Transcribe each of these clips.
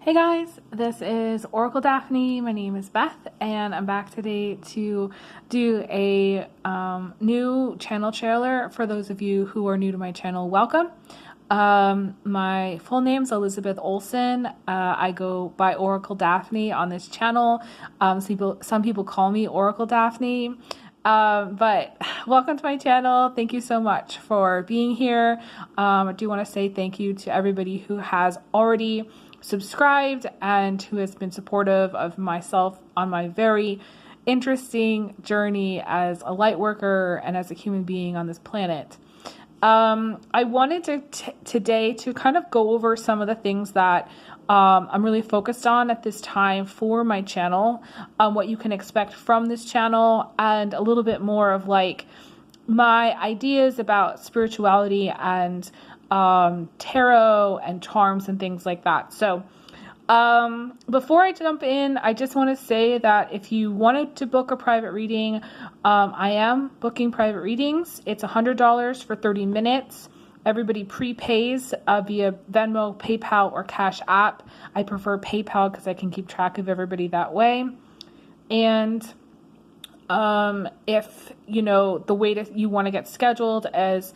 Hey guys, this is Oracle Daphne. My name is Beth, and I'm back today to do a new channel trailer. For those of you who are new to my channel, welcome. My full name's Elizabeth Olson. I go by Oracle Daphne on this channel. Some people call me Oracle Daphne. But welcome to my channel. Thank you so much for being here. I do want to say thank you to everybody who has already subscribed and who has been supportive of myself on my very interesting journey as a light worker and as a human being on this planet. I wanted to today to kind of go over some of the things that I'm really focused on at this time for my channel, what you can expect from this channel, and a little bit more of like my ideas about spirituality and tarot and charms and things like that. So before I jump in, I just want to say that if you wanted to book a private reading, I am booking private readings. It's $100 for 30 minutes. Everybody prepays via Venmo, PayPal, or Cash App. I prefer PayPal because I can keep track of everybody that way. And if the way that you want to get scheduled is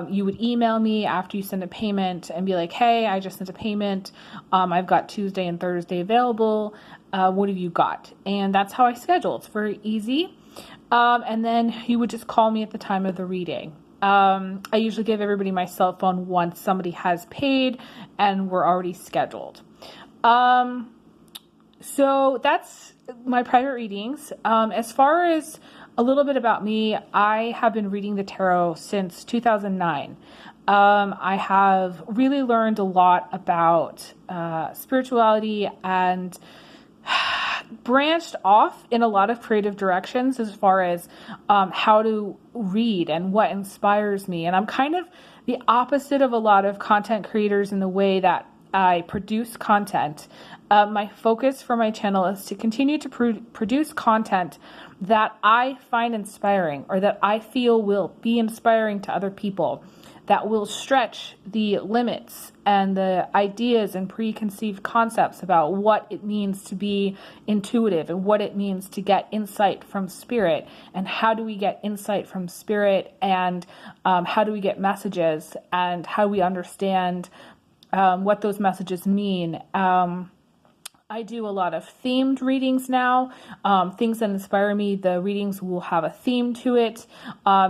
you would email me after you send a payment and be like, hey, I just sent a payment. I've got Tuesday and Thursday available. What have you got? And that's how I schedule. It's very easy. And then you would just call me at the time of the reading. I usually give everybody my cell phone once somebody has paid and we're already scheduled. So that's my private readings. As far as a little bit about me, I have been reading the tarot since 2009. I have really learned a lot about spirituality and branched off in a lot of creative directions as far as how to read and what inspires me. And I'm kind of the opposite of a lot of content creators in the way that I produce content. My focus for my channel is to continue to produce content that I find inspiring or that I feel will be inspiring to other people, that will stretch the limits and the ideas and preconceived concepts about what it means to be intuitive and what it means to get insight from spirit, and how do we get insight from spirit, and how do we get messages, and how we understand what those messages mean. I do a lot of themed readings now, things that inspire me. The readings will have a theme to it,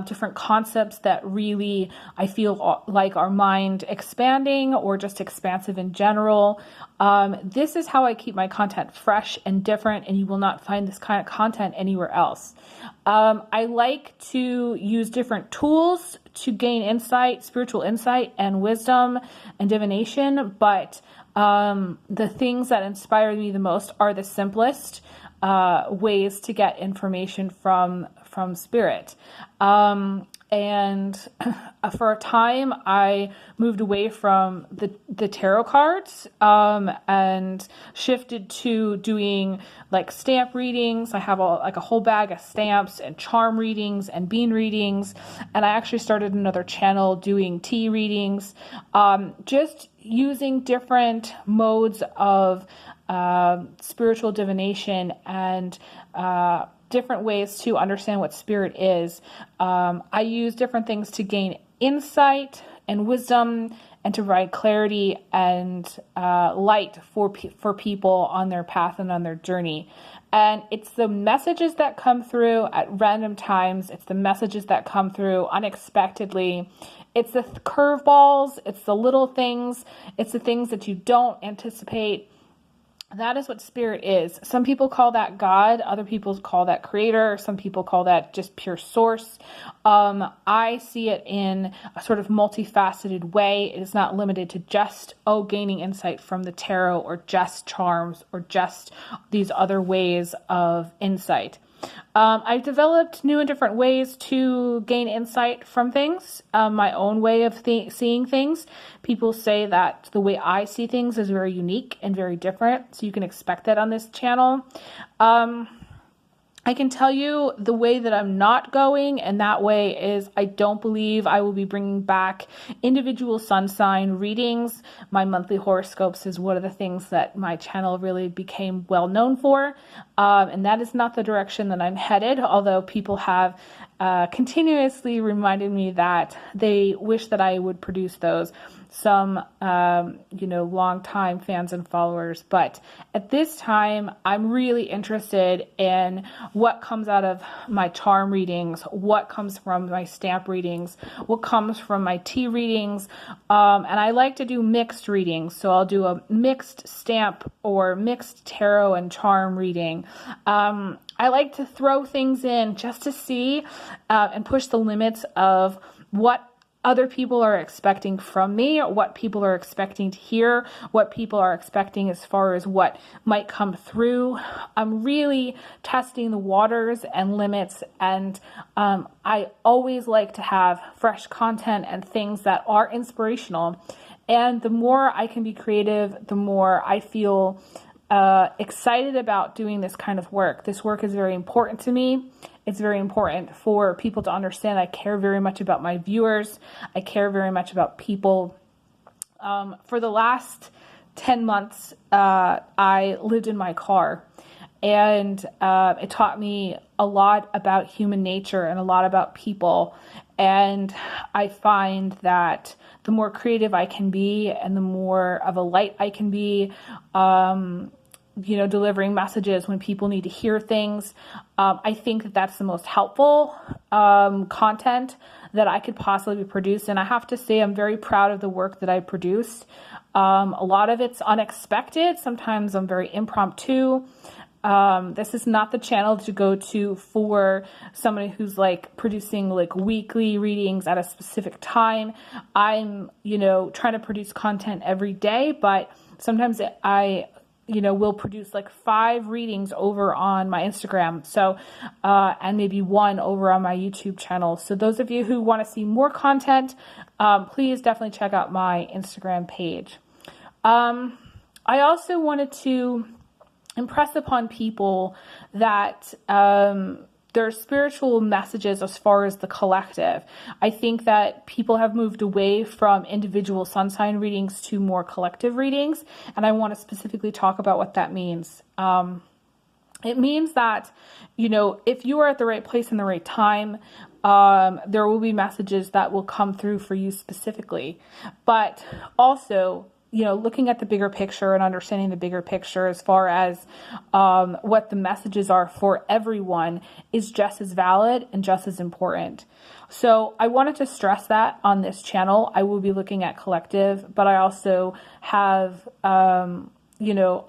different concepts that really I feel like are mind expanding or just expansive in general. This is how I keep my content fresh and different, and you will not find this kind of content anywhere else. I like to use different tools to gain insight, spiritual insight and wisdom and divination, but the things that inspire me the most are the simplest ways to get information from spirit. And for a time, I moved away from the tarot cards and shifted to doing like stamp readings. I have a whole bag of stamps and charm readings and bean readings. And I actually started another channel doing tea readings, just using different modes of spiritual divination and different ways to understand what spirit is. I use different things to gain insight and wisdom and to provide clarity and light for people on their path and on their journey. And it's the messages that come through at random times. It's the messages that come through unexpectedly. It's the curveballs. It's the little things. It's the things that you don't anticipate. That is what spirit is. Some people call that God. Other people call that creator. Some people call that just pure source. I see it in a sort of multifaceted way. It is not limited to just, gaining insight from the tarot or just charms or just these other ways of insight. I've developed new and different ways to gain insight from things, my own way of seeing things. People say that the way I see things is very unique and very different, so you can expect that on this channel. I can tell you the way that I'm not going, and that way is I don't believe I will be bringing back individual sun sign readings. My monthly horoscopes is one of the things that my channel really became well known for, and that is not the direction that I'm headed, although people have continuously reminded me that they wish that I would produce those. Some, long-time fans and followers. But at this time, I'm really interested in what comes out of my charm readings, what comes from my stamp readings, what comes from my tea readings. And I like to do mixed readings. So I'll do a mixed stamp or mixed tarot and charm reading. I like to throw things in just to see and push the limits of what other people are expecting from me, what people are expecting to hear, what people are expecting as far as what might come through. I'm really testing the waters and limits, and I always like to have fresh content and things that are inspirational. And the more I can be creative, the more I feel excited about doing this kind of work. This work is very important to me. It's very important for people to understand I care very much about my viewers. I care very much about people. For the last 10 months, I lived in my car, and it taught me a lot about human nature and a lot about people. And I find that the more creative I can be and the more of a light I can be, delivering messages when people need to hear things. I think that that's the most helpful content that I could possibly produce. And I have to say, I'm very proud of the work that I produced. A lot of it's unexpected. Sometimes I'm very impromptu. This is not the channel to go to for somebody who's like producing like weekly readings at a specific time. I'm, trying to produce content every day, but sometimes I will produce like 5 readings over on my Instagram. So, and maybe 1 over on my YouTube channel. So those of you who want to see more content, please definitely check out my Instagram page. I also wanted to impress upon people that, their spiritual messages as far as the collective. I think that people have moved away from individual sun sign readings to more collective readings, and I want to specifically talk about what that means. It means that, if you are at the right place in the right time, there will be messages that will come through for you specifically. But also, looking at the bigger picture and understanding the bigger picture as far as what the messages are for everyone is just as valid and just as important. So I wanted to stress that on this channel. I will be looking at collective, but I also have,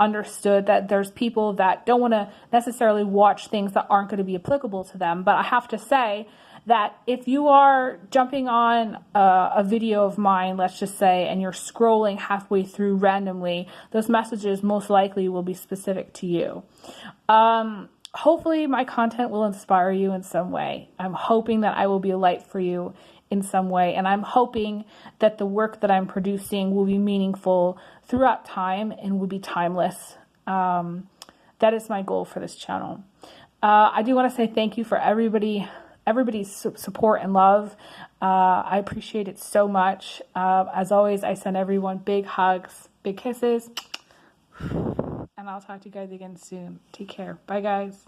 understood that there's people that don't want to necessarily watch things that aren't going to be applicable to them. But I have to say that if you are jumping on a video of mine, let's just say, and you're scrolling halfway through randomly, those messages most likely will be specific to you. Hopefully my content will inspire you in some way. I'm hoping that I will be a light for you in some way, and I'm hoping that the work that I'm producing will be meaningful throughout time and will be timeless. That is my goal for this channel. I do want to say thank you for everybody's support and love. I appreciate it so much. As always, I send everyone big hugs, big kisses, and I'll talk to you guys again soon. Take care. Bye, guys.